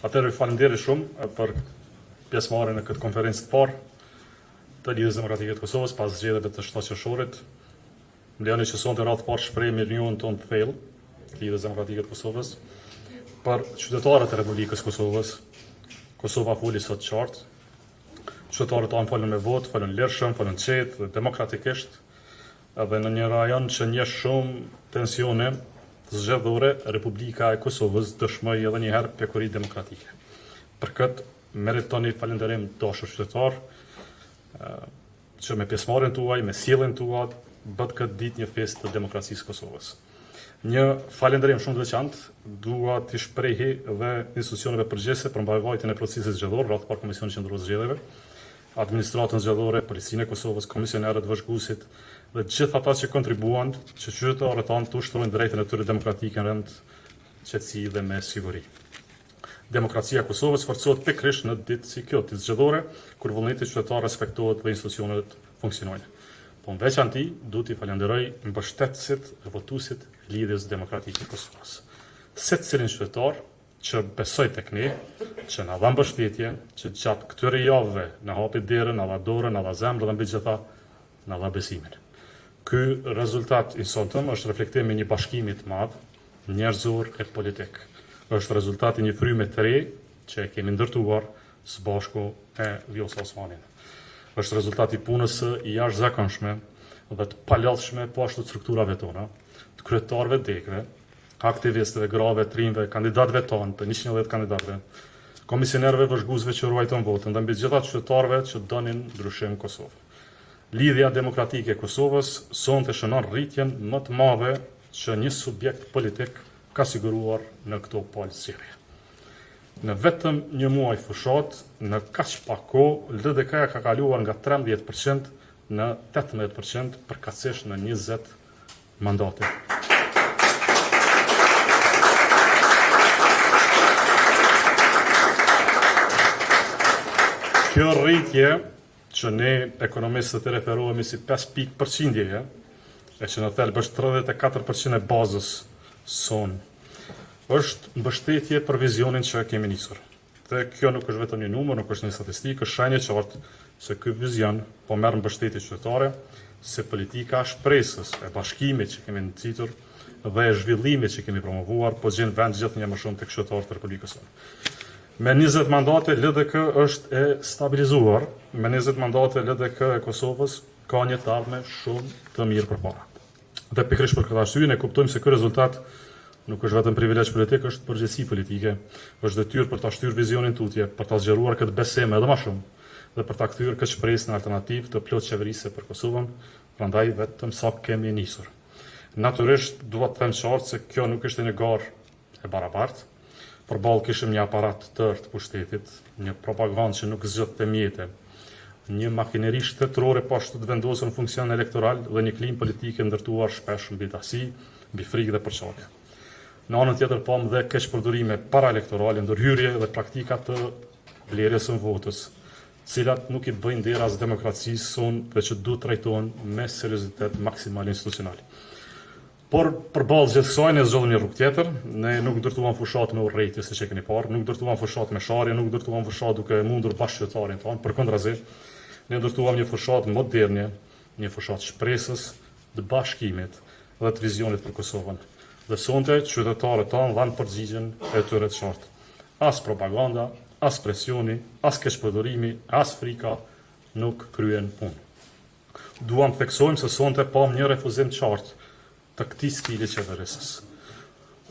Atëherë faleminderit shumë për pjesëmarrjen në këtë konferencë të parë të Lidhjes Demokratike të Kosovës pas zgjedhjeve të 7 qershorit. Më lejoni që sonte radhë parë shpreh mirënjohjen tonë të thellë të Lidhjes Demokratike të Kosovës për qytetarët e Republikës Kosovës. Kosova foli sot qartë. Qytetarët tanë folën me votë, folën lirshëm, folën qetë, demokratikisht, edhe në një rajon që njeh shumë tensione zgjedhore, Republika e Kosovës dëshmoi edhe një herë pjekuri demokratike. Për këtë meritoni falënderim dashur qytetar, që me pjesëmarrjen tuaj, me sjelljen tuaj, bët këtë ditë një festë të demokracisë Kosovës. Një falënderim shumë të veçantë dua t'i shprehi dhe institucioneve përgjegjëse për mbajtjen e procesit zgjedhor, radhë parë Komisionit Qendror Zgjedhjeve, administratën zgjedhore, Policinë e Kosovës, komisionerët, vëzhguesit dhe gjithë ata që kontribuan që qytetarët tanë të ushtrojnë drejtën e tyre demokratike në rend qetësi dhe me siguri. Demokracia e Kosovës forcohet pikërisht në ditë si kjo, ditë zgjedhore, kur vullneti qytetar respektohet dhe institucionet funksionojnë. Po në veçanti, du t'i falenderoj mbështetësit dhe votuesit Lidhjes Demokratike të Kosovës. Secilin qytetar që besoj tek ne, që na dha mbështetje, që gjatë këtyre javëve na hapi derën, na dha dorën, na dha zemrën dhe mbi gjitha na dha besimin. Ky rezultat i sotëm është reflektimi i një bashkimi të madh, njerëzor e politik. Është rezultati një fryme të re që e kemi ndërtuar së bashku me Vjosa Osmanin. Është rezultati i punës së jashtëzakonshme dhe të palodhshme poshtë strukturave tona, të kryetarëve degëve, aktivistëve, grave, trimëve, kandidatëve tonë, të 110 kandidatëve, komisionerëve, vëzhguesve që ruajton votën dhe mbi gjitha qytetarëve që donin ndryshim në Kosovë. Lidhja demokratike e Kosovës sonte shënon rritjen më të madhe që një subjekt politik ka siguruar në këto palë zgjedhje. Në vetëm një muaj fushat, në kaq pak kohë, LDK ka kaluar nga 13% në 18% përkatësisht në 20 mandate. Kjo rritje që ne ekonomistët e referohemi si 5% e që në thelb është 34% e bazës sonë, është mbështetje për vizionin që kemi nisur. Dhe kjo nuk është vetëm një numër, nuk është një statistikë, është shenjë qartë se ky vizion po merr mbështetje qytetare, se politika shpresës e bashkimit që kemi nxitur dhe e zhvillimit që kemi promovuar po gjen vend gjithnjë më shumë tek qytetarët e Republikës sonë. Me 20 mandate LDK është e stabilizuar, me 20 mandate LDK e Kosovës ka një të ardhme shumë të mirë përpara. Dhe pikërisht për këtë arsye ne kuptojmë se ky rezultat nuk është vetëm privilegj politik, është përgjegjësi politike, është detyrë për ta shtyrë vizionin tutje, për ta zgjeruar këtë besim edhe më shumë dhe për ta kthyer këtë shpresë në alternativë të plot qeverisë për Kosovën, prandaj vetëm sa kemi nisur. Natyrisht dua të them qartë se kjo nuk është një garë e barabartë. Përballë kishim një aparat të tërë të pushtetit, një propagandë që nuk zgjodhte mjete, një makineri shtetërore poshtë të vendosur në funksion elektoral dhe një klim politike ndërtuar shpesh mbi tasi, mbi frikë dhe përçarje. Në anën tjetër pam dhe keqpërdorime paraelektorale, ndërhyrje dhe praktika të blerjes së votës, cilat nuk i bëjnë der as demokracisë sonë dhe që duhet trajtohen me seriozitet maksimal institucional. Por përballë gjithë kësaj ne zgjodhëm një rrugë tjetër, ne nuk ndërtuam fushat me urrëtie siç e keni parë, nuk ndërtuam fushat me sharje, nuk ndërtuam fushat duke mundur bashkëqytetarin tonë, përkundrazi, ne ndërtuam një fushat moderne, një fushat shpresës, të bashkimit dhe të vizionit për Kosovën. Dhe sonte qytetarët tanë dhanë përgjigjen e tyre të qartë. As propaganda, as presioni, as keqpërdorimi, as frika nuk kryen punë. Duam të theksojmë se sonte pam një refuzim të qartë të këtij stili qeverisës.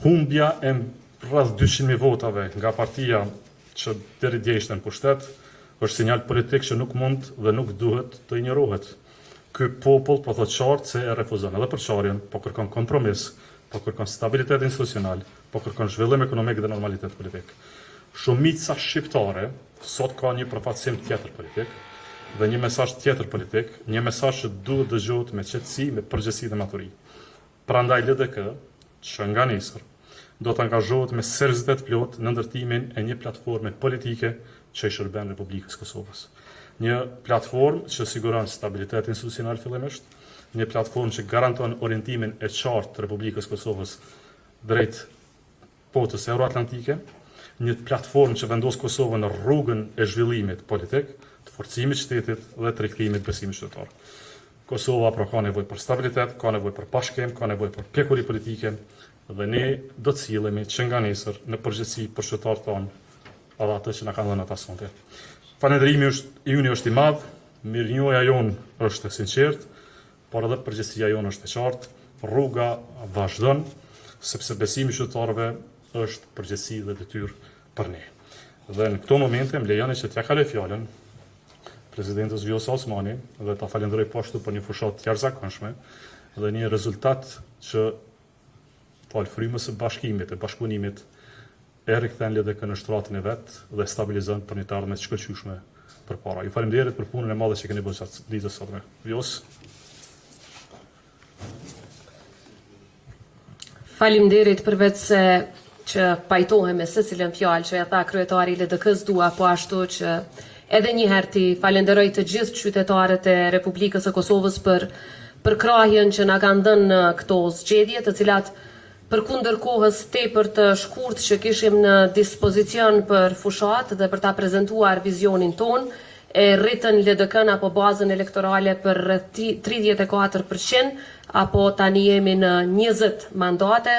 Humbja e rreth 200.000 votave nga partia që deri dje ishte në pushtet është sinjal politik që nuk mund dhe nuk duhet të injorohet. Ky popull po thotë qartë se e refuzon edhe përçarjen, po kërkon kompromis, po kërkon stabilitet institucional, po kërkon zhvillim ekonomik dhe normalitet politik. Shumica shqiptare sot ka një përfaqësim tjetër politik dhe një mesazh tjetër politik, një mesazh që duhet dëgjohet me qetësi, me përgjegjësi dhe maturi. Prandaj LDK, që nga nesër, do të angazhohet me seriozitet plot në ndërtimin e një platforme politike që i shërben Republikës Kosovës. Një platformë që siguron stabilitet institucional fillimisht, një platformë që garanton orientimin e qartë të Republikës Kosovës drejt potës euroatlantike, një platformë që vendos Kosovën në rrugën e zhvillimit politik, të forcimit shtetit dhe të rikthimit besimit qytetar. Kosova pra ka nevojë për stabilitet, ka nevojë për bashkim, ka nevojë për pjekuri politike dhe ne do të sillemi që nga nesër në përgjithësi për qytetarët tonë edhe atë që na kanë dhënë ata sonte. Falënderimi është i madh, mirënjohja jonë është e sinqertë, por edhe përgjegjësia jonë është e qartë, rruga vazhdon, sepse besimi i qytetarëve është përgjegjësi dhe detyrë për ne. Dhe në këto momente më lejoni që t'ja kaloj fjalën presidentës Vjosa Osmani dhe ta falenderoj po ashtu për një fushat të jashtëzakonshme dhe një rezultat që falë frymës së bashkimit e bashkëpunimit e rikthen LDK në shtratën e vet dhe stabilizon për një të ardhme të shkëlqyeshme përpara. Ju faleminderit për punën e madhe që keni bërë gjatë ditës sotme. Vjos. Faleminderit përveç se që pajtohem me secilën fjalë që ja tha kryetari i LDK-s, dua po ashtu që edhe një herë ti falenderoj të gjithë qytetarët e Republikës së Kosovës për krahjen që na kanë dhënë në këto zgjedhje, të cilat përkundër kohës tepër të shkurtë që kishim në dispozicion për fushat dhe për ta prezantuar vizionin ton, e rritën LDK-n apo bazën elektorale për rreth 34%, apo tani jemi në 20 mandate,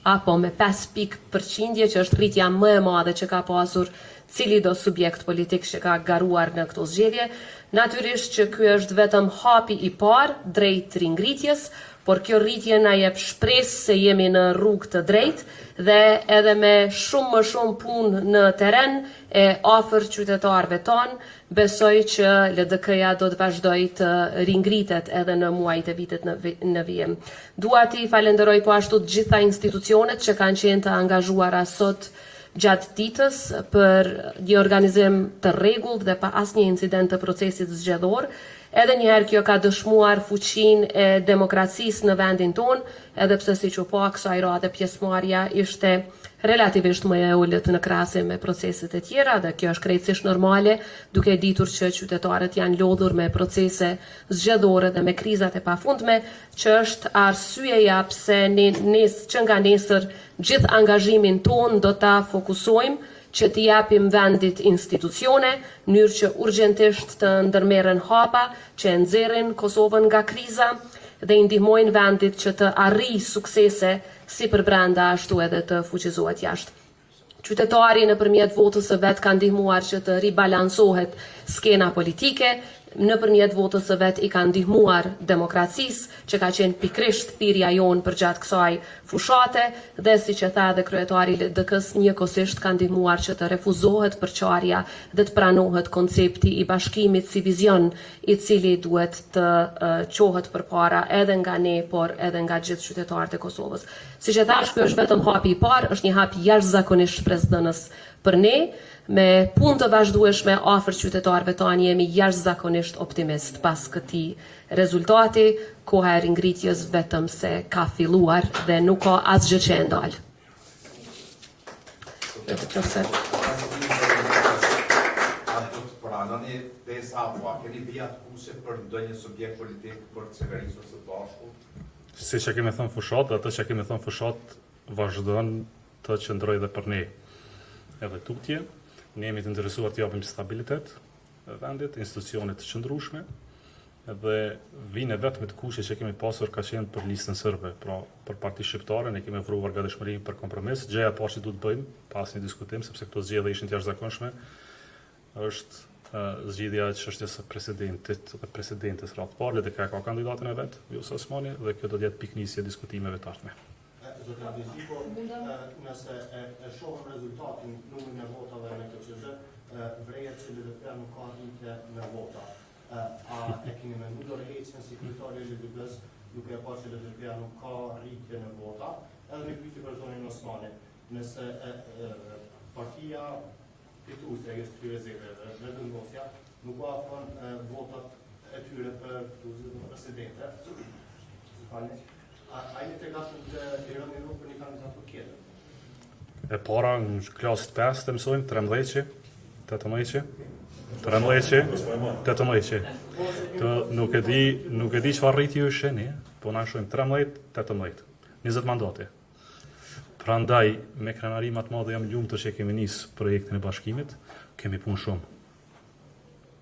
apo me 5 pikë përqindje, që është rritja më e madhe që ka pasur cili do subjekt politik që ka garuar në këto zgjedhje. Natyrisht që ky është vetëm hapi i parë drejt ringritjes, por kjo rritje na jep shpresë se jemi në rrugë të drejtë dhe edhe me shumë më shumë punë në terren e afër qytetarëve tonë, besoj që LDK-ja do të vazhdoj të ringritet edhe në muajt e vitit në vijim. Dua t'i falenderoj po ashtu të gjitha institucionet që kanë qenë të angazhuara sot gjatë ditës për një organizim të rregullt dhe pa asnjë incident të procesit zgjedhor. Edhe njëherë kjo ka dëshmuar fuqinë e demokracisë në vendin tonë, edhe pse siç u pa kësaj rade pjesëmarrja ishte relativisht më e ulët në krahasim me proceset e tjera dhe kjo është krejtësisht normale, duke ditur që qytetarët janë lodhur me procese zgjedhore dhe me krizat e pafundme, që është arsyeja pse që nga nesër gjithë angazhimin ton do ta fokusojmë që t'i japim vendit institucione, në mënyrë që urgjentisht të ndërmerren hapa që nxjerrin Kosovën nga kriza dhe i ndihmojnë vendit që të arrijë suksese si për brenda ashtu edhe të fuqizohet jashtë. Qytetari nëpërmjet votës së vet ka ndihmuar që të ribalansohet skena politike, nëpërmjet votës së vet i ka ndihmuar demokracisë, që ka qenë pikrisht thirrja jonë për gjatë kësaj fushate, dhe siç e tha edhe kryetari i LDK-s, njëkohësisht ka ndihmuar që të refuzohet përçarja dhe të pranohet koncepti i bashkimit si vizion, i cili duhet të qohet përpara edhe nga ne, por edhe nga gjithë qytetarët e Kosovës. Siç e thash, ky është vetëm hapi i parë, është një hap jashtëzakonisht shpresdhënës për ne. Me punë të vazhdueshme afër qytetarëve tanë jemi jashtëzakonisht optimist pas këtij rezultati. Koha e ringritjes vetëm se ka filluar dhe nuk ka asgjë që e ndal. Pranoni pesa apo a keni vija të kushte për ndonjë subjekt politik për të çeverisur së bashku? Siç e kemi thënë fushat, atë që kemi thënë fushat vazhdon të qëndrojë edhe për ne. Edhe tutje, ne jemi të interesuar të japim stabilitet vendit, institucione të qëndrueshme, dhe vine vetëm të kushte që kemi pasur ka qenë për listën serbe, pra për Parti Shqiptare, ne kemi ofruar gatishmëri për kompromis. Gjëja e parë që duhet të bëjmë pas një diskutim, sepse këto zgjedhje ishin të jashtëzakonshme, është zgjidhja e çështjes së presidentit dhe presidentes radh parë, dhe ka kandidatën e vet, Vjosa Osmani, dhe kjo do të jetë piknisje diskutimeve të ardhme. Zotë Abiziko, nëse e shohëm rezultatin numrin e votave në KQZ, vrejet që LDK nuk ka rritje në vota. A e keni menduar dorëheqjen si kryetari i LDK-s, duke e parë që LDK nuk ka rritje në vota, edhe në pyetje për zonin Osmani, nëse partia fituese e këtyre zgjedhjeve, vendosja, nuk ka afron votat e tyre për presidente. A jeni të gatshëm të lironi rrugë për një kandidatur tjetër? E para në klasë 5 të mësojmë 13, 18. Nuk e di çfarë rriti është ne, po na shojmë 13, 18, 20 mandate. Prandaj, me krenari më të madhe jam lumtur që kemi nis projektin e bashkimit, kemi punë shumë.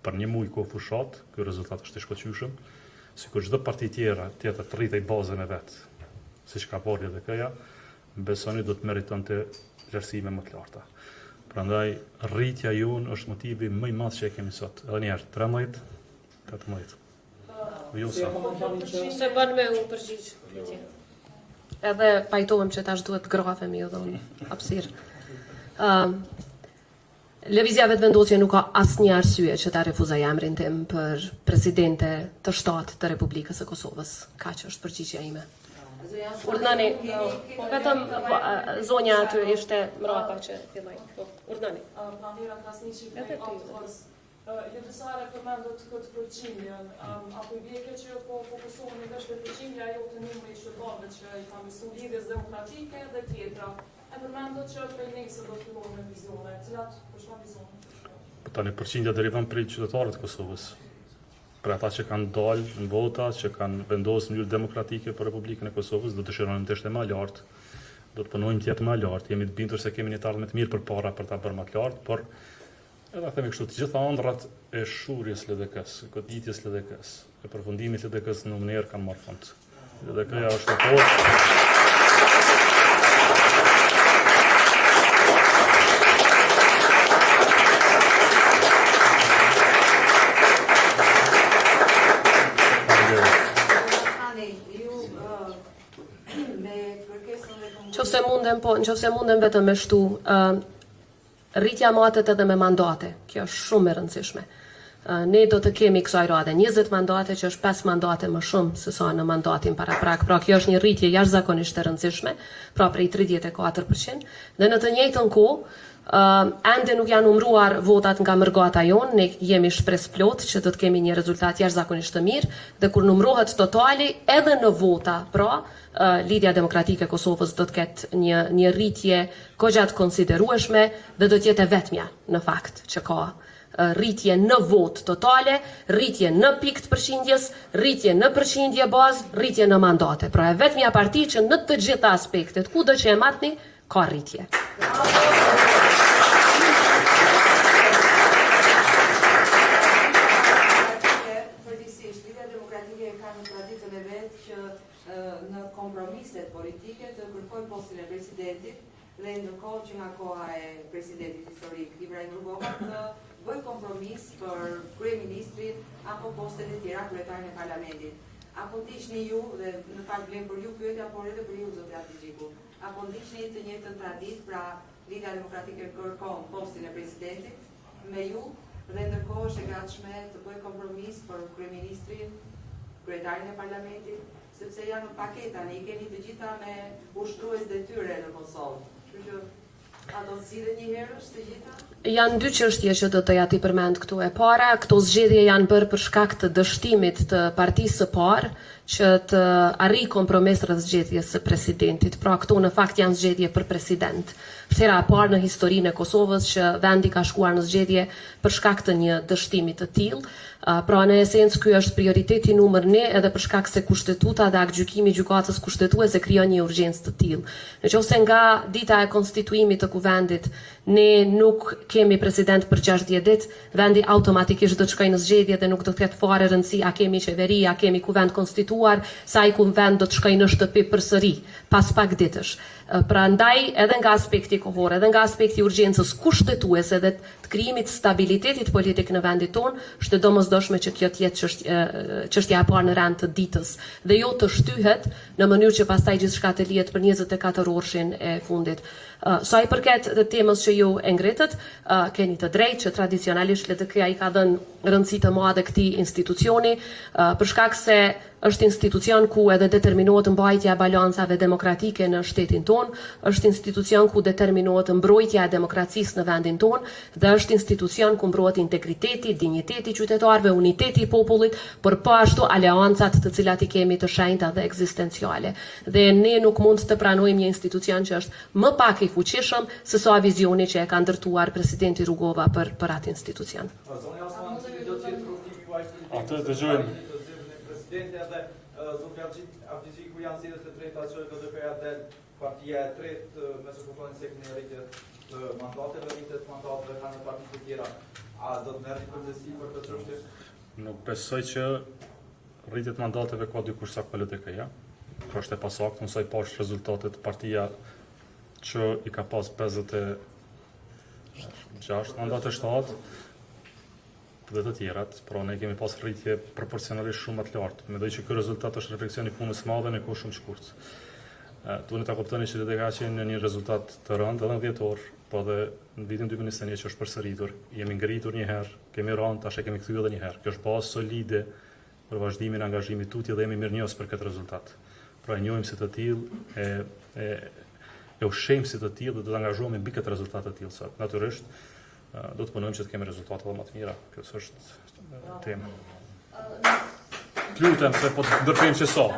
Për një muaj kohë fushat, ky rezultat është i shkëlqyeshëm, sikur çdo parti tjetër të rritej bazën e vet, siç ka parë edhe këja, besoni do të meritonte vlerësime më të larta. Prandaj, rritja jonë është motivi më i madh që e kemi sot. Edhe një herë, 13, 18. Jo sa. Se bën me u përgjigj. Edhe pajtohem që tash duhet grafemi edhe unë hapësirë. Lëvizja vetëvendosje nuk ka asnjë arsye që ta refuzoj emrin tim për presidente të shtatë të Republikës së Kosovës. Kaq është përgjigjja ime. Urdhani, po vetëm zonja aty ishte mrapa që filloi. Po, urdhani. Pranera Krasniqi Ljudësare përmendët këtë përqindjen, apo i bjeke që po fokusoheni veç për përqindja jo të numri shqiptarëve që i kam besu lidhjes demokratike dhe tjetra. E përmendët që prej nesër do të fillohen me vizione, cilat për çfarë vizione? Tani përqindja derivan prej qytetarëve të Kosovës. Për ata që kanë dalë në vota, që kanë vendosur në mënyrë demokratike për Republikën e Kosovës, do të dëshirojmë të ishte më lart. Do të punojmë të jetë më lart. Jemi të bindur se kemi një të ardhmë të mirë përpara për ta bërë më të lartë, por edhe themi kështu, të gjitha ëndrat e shurjes LDK-s, goditjes LDK-s, e përfundimit LDK-s në mënyrë kanë marrë fund. LDK-ja është e fortë. Nëse mundem vetëm me shtu, rritja matet edhe me mandate, kjo është shumë e rëndësishme. Ne do të kemi kësaj rade 20 mandate, që është 5 mandate më shumë se sa në mandatin paraprak. Pra kjo është një rritje jashtëzakonisht e rëndësishme, pra prej 34%, dhe në të njëjtën kohë, ende nuk janë numëruar votat nga mërgata jonë, ne jemi shpresë plot që do të kemi një rezultat jashtëzakonisht të mirë, dhe kur numërohet totali edhe në vota, pra Lidhja Demokratike e Kosovës do të ketë një rritje goxha të konsiderueshme dhe do të jetë e vetmja në fakt që ka rritje në vot totale, rritje në pikë të përqindjes, rritje në përqindje bazë, rritje në mandate. Pra e vetmja parti që në të gjitha aspektet, kudo që e matni, ka rritje. Në kompromiset politike të kërkoj postin e presidentit dhe ndërkohë që nga koha e presidentit historik Ibrahim Rugova të bëj kompromis për kryeministrin apo postet e tjera kryetarin e parlamentit. Apo ndiqni ju, dhe në fakt vlen për ju pyetja, por edhe për ju zoti Atigjiku. Apo ndiqni të njëjtën traditë, pra Lidhja Demokratike kërkon postin e presidentit me ju dhe ndërkohë është e gatshme të bëj kompromis për kryeministrin, kryetarin e parlamentit, sepse janë në paketa, ne i keni të gjitha me ushtrues detyre në Kosovë. Kështu që a do të zgjidhen një herë të gjitha? Janë dy çështje që do të ja ti përmend këtu. E para, këto zgjedhje janë bërë për shkak të dështimit të partisë së parë që të arrijë kompromis rreth zgjedhjes së presidentit. Pra këto në fakt janë zgjedhje për president. Është hera e parë në historinë e Kosovës që vendi ka shkuar në zgjedhje për shkak të një dështimi të tillë. Pra në esencë ky është prioriteti numër 1 edhe për shkak se kushtetuta dhe aktgjykimi i gjykatës kushtetuese krijon një urgjencë të tillë. Nëse nga dita e konstituimit të kuvendit ne nuk kemi president për 60 ditë, vendi automatikisht do të shkojë në zgjedhje dhe nuk do të ketë fare rëndësi a kemi qeveri, a kemi kuvend konstituar, sa ai kuvend do të shkojë në shtëpi përsëri pas pak ditësh. Pra ndaj edhe nga aspekti kohor, edhe nga aspekti urgjencës kushtetuese dhe të krijimit stabilitetit politik në vendin tonë, është e domosdoshme që kjo të jetë çështja e parë në rand të ditës dhe jo të shtyhet në mënyrë që pastaj gjithçka të lihet për 24 orëshin e fundit. Sa i përket të temës që ju e ngritët, keni të drejtë që tradicionalisht LDK-ja i ka dhënë rëndësi të madhe këtij institucioni, për shkak se është institucion ku edhe determinohet mbajtja e balancave demokratike në shtetin tonë, është institucion ku determinohet mbrojtja e demokracisë në vendin tonë dhe është institucion ku mbrohet integriteti, dinjiteti i qytetarëve, uniteti i popullit, por po ashtu aleancat të cilat i kemi të shenjta dhe ekzistenciale. Dhe ne nuk mund të pranojmë një institucion që është më pak i fuqishëm se sa vizioni që e ka ndërtuar presidenti Rugova për atë institucion. Atë dëgjojmë. Presidenti edhe zoti Atigjiku janë zgjedhjet e drejta që LDK-ja del Partia e tretë, me se kuptojnë se këni rritjet të mandateve, rritjet mandateve kanë në partitë të tjera. A do të merrni përgjegjësi për këtë çështje? Nuk besoj që rritjet mandateve ka dikush sa politike, ja. Kjo është e pasaktë, nëse i pash rezultatet partia që i ka pas 56 mandate 7 dhe të tjerat, pra ne kemi pas rritje proporcionalisht shumë më të lartë. Mendoj që ky rezultat është refleksion i punës së madhe në kohë shumë të shkurtë. Duhet ta kuptoni që LDK ka qenë në një rezultat të rëndë edhe në 10 orë, po edhe në vitin 2021 që është përsëritur, jemi ngritur një herë, kemi rënë, tash e kemi kthyer edhe një herë. Kjo është bazë solide për vazhdimin e angazhimit tutje dhe jemi mirënjohës për këtë rezultat. Pra e njohim si të tillë, e ushqejmë si të tillë dhe do të angazhohemi mbi këtë rezultat të tillë sot. Natyrisht do të punojmë që të kemi rezultate edhe më të mira. Kjo është tema. Lutem se po të ndërtojmë që so.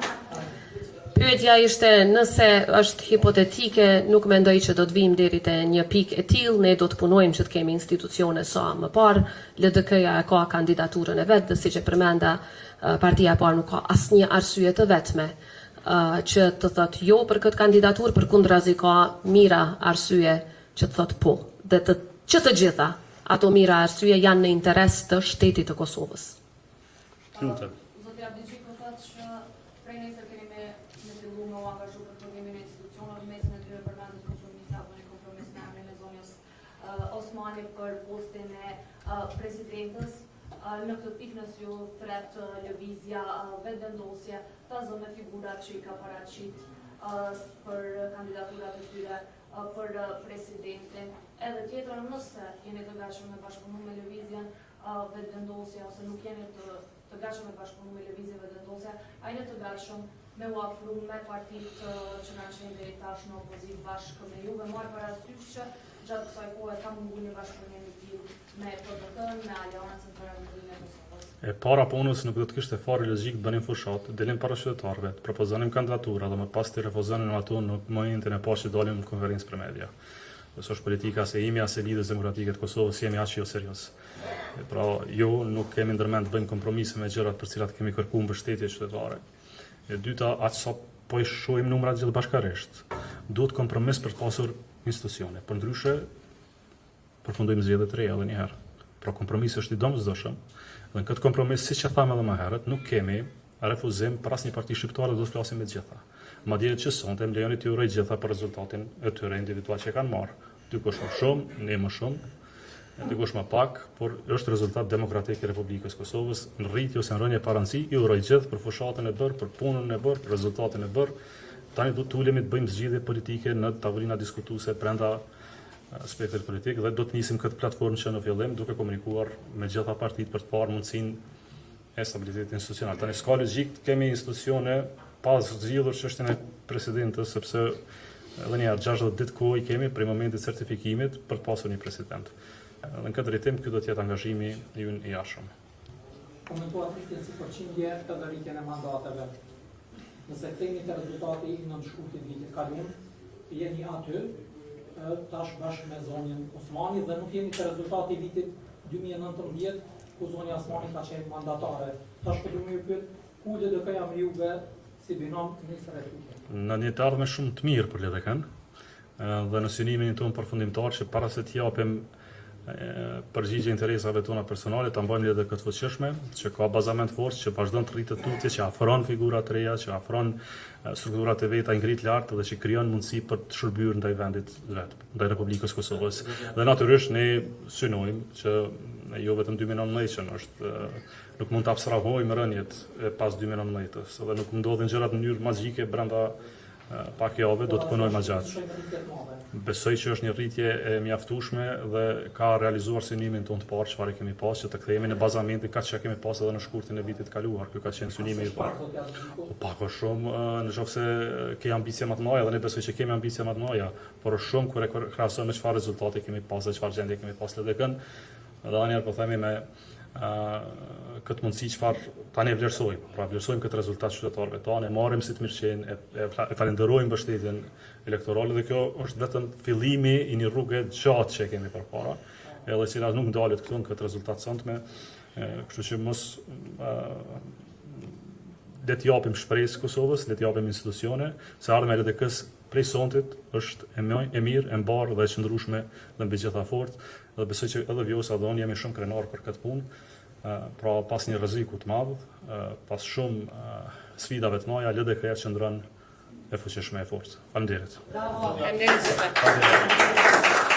Pyetja ishte nëse është hipotetike, nuk mendoj që do të vim deri te një pikë e tillë, ne do të punojmë që të kemi institucione sa më parë. LDK-ja ka kandidaturën e vet, dhe siç e përmenda, partia e parë nuk ka asnjë arsye të vetme që të thotë jo për këtë kandidaturë, përkundrazi ka mira arsye që të thotë po. Dhe që të gjitha ato mira arsye janë në interes të shtetit të Kosovës. Lutem. Zotja Abdiqi po thotë që prej nesër keni me fillu me u angazhu për formimin e institucioneve, mesin e tyre përmendet kompromis apo një kompromis me emrin e zonjës Osmani për postin e presidentës. Në këtë pikë nëse ju thret lëvizja vetëvendosje, ta zonë figurat që i ka paraqit për kandidaturat e tyre për presidentin. Edhe tjetër, nëse jeni të gatshëm me bashkëpunu me lëvizjen vetëvendosje ose nuk jeni të gatshëm me bashkëpunu me lëvizjen vetëvendosje, a jeni të gatshëm me u afru me partitë që kanë qenë deri tash në opozitë bashkë me ju, me marrë parasysh që gjatë kësaj kohe ka munguar një bashkëpunim i tillë me PDT-n, me Aleancën për Ravëndërinë e Kosovës. E para punës nuk do të kishte fare logjik të bënim fushat, dalim para qytetarëve, të propozonim kandidatura dhe më pas të refuzonin ato në momentin e parë që dalim në konferencë për media. Nëse është politika se imi as e lidhjes demokratike të Kosovës, jemi aq jo serioz. Pra jo nuk kemi ndërmend të bëjmë kompromise me gjërat për cilat kemi kërkuar mbështetje qytetare. E dyta, aq sa po i shohim numrat gjithë bashkarisht. Duhet kompromis për të pasur institucione. Përndryshe përfundojmë zgjedhje të reja edhe një herë. Pra kompromisi është i domosdoshëm. Dhe në këtë kompromis, siç e thamë edhe më herët, nuk kemi refuzim për asnjë parti shqiptare, do të flasim me të gjitha. Madje që sonte më lejoni të uroj gjitha për rezultatin e tyre individual që kanë marrë. Dikush më shumë, ne më shumë, dikush më pak, por është rezultat demokratik i Republikës Kosovës, në rritje ose në rënje parancë, i uroj gjithë për fushatën e bërë, për punën e bërë, për rezultatin e bërë. Tani do të ulemi të bëjmë zgjidhje politike në tavolina diskutuese brenda spektrit politik dhe do të nisim këtë platformë që në fillim duke komunikuar me gjitha partitë për të parë mundësinë e stabilitetit institucional. Tani s'ka logjik të kemi institucione pas zgjidhur çështjen e presidentës, sepse edhe një 60 ditë kohë i kemi prej momentit të certifikimit për të pasur një president. Dhe në këtë rritim ky do të jetë angazhimi ynë i jashtëm. Komentuar rritjen si përqindje edhe rritjen e mandateve. Nëse kthehemi te rezultati i nënshkurtit vitit kaluar, jeni aty tash bashkë me zonjën Osmani dhe nuk jemi te rezultati i vitit 2019 ku zonja Osmani ka qenë mandatare. Tash po duhet ju pyet ku LDK-ja me juve si binom ministër e Republikës. Në një të ardhme shumë të mirë për LDK-n dhe në synimin tonë përfundimtar që para se të japim përgjigje interesave tona personale, ta mbajmë LDK të fuqishme, që ka bazament fort, që vazhdon të rritet tutje, që afron figura të reja, që afron strukturat e veta ngrit lart dhe që krijon mundësi për të shërbyer ndaj vendit vet, ndaj Republikës Kosovës. Dhe natyrisht ne synojmë që jo vetëm 2019 që është nuk mund të abstrahojmë rënjet pas 2019-s, dhe nuk ndodhin gjërat në mënyrë magjike brenda pak javë, do të punojmë më gjatë. Besoj që është një rritje e mjaftueshme dhe ka realizuar synimin tonë të parë çfarë kemi pas, që të kthehemi në bazamentin kaq që kemi pas edhe në shkurtin e vitit të kaluar. Ky ka qenë synimi i parë. Pak o shumë, nëse ke ambicie më të mëdha, dhe ne besoj që kemi ambicie më të mëdha, por është shumë kur e krahasojmë me çfarë rezultate kemi pas dhe çfarë gjendje kemi pas LDK-n. Dhe anëherë po themi me këtë mundësi çfarë tani vlerësojmë. Pra vlerësojmë këtë rezultat qytetarëve tanë, marrim si të mirëqenë, e falenderojmë mbështetjen elektorale dhe kjo është vetëm fillimi i një rruge gjatë që kemi përpara, edhe cila nuk ndalet këtu në këtë rezultat sëndme, kështu që mos le të japim shpresë Kosovës, le të japim institucione, se ardhmja e LDK-s prej sontit është e mirë, e mbarë dhe e qëndrueshme dhe mbi gjitha fort, dhe besoj që edhe Vjosa dhe unë jemi shumë krenar për këtë punë, pra pas një rreziku të madh, pas shumë sfidave të mëdha, LDK-ja qëndron e fuqishme e fortë. Faleminderit. Faleminderit.